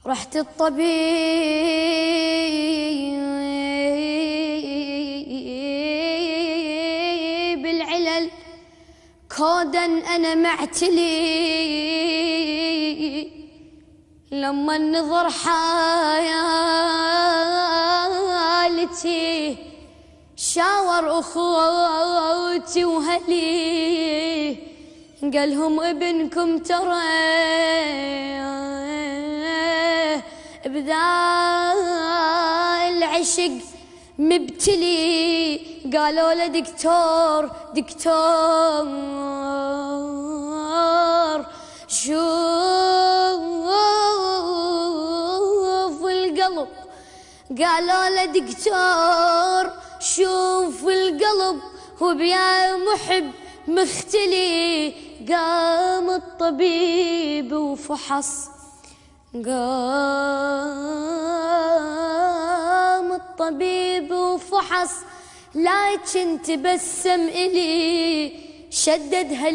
رحت الطبيب العلل كودا أنا معتلي لما النظر حالتي شاور أخوتي وهلي قالهم ابنكم ترى بذا العشق مبتلي. قالوا له دكتور شوف القلب. قالوا له دكتور شوف القلب وبيا محب مختلي. قام الطبيب وفحص لكن تبسم إلي شددها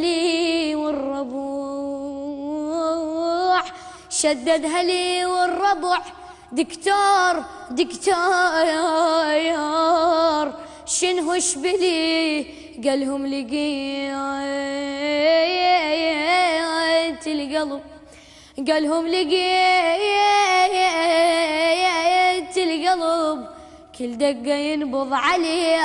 لي والربع دكتور شنو شبلي؟ قالهم لقيت القلب. قالهم لقيت القلب كل دقة ينبض علي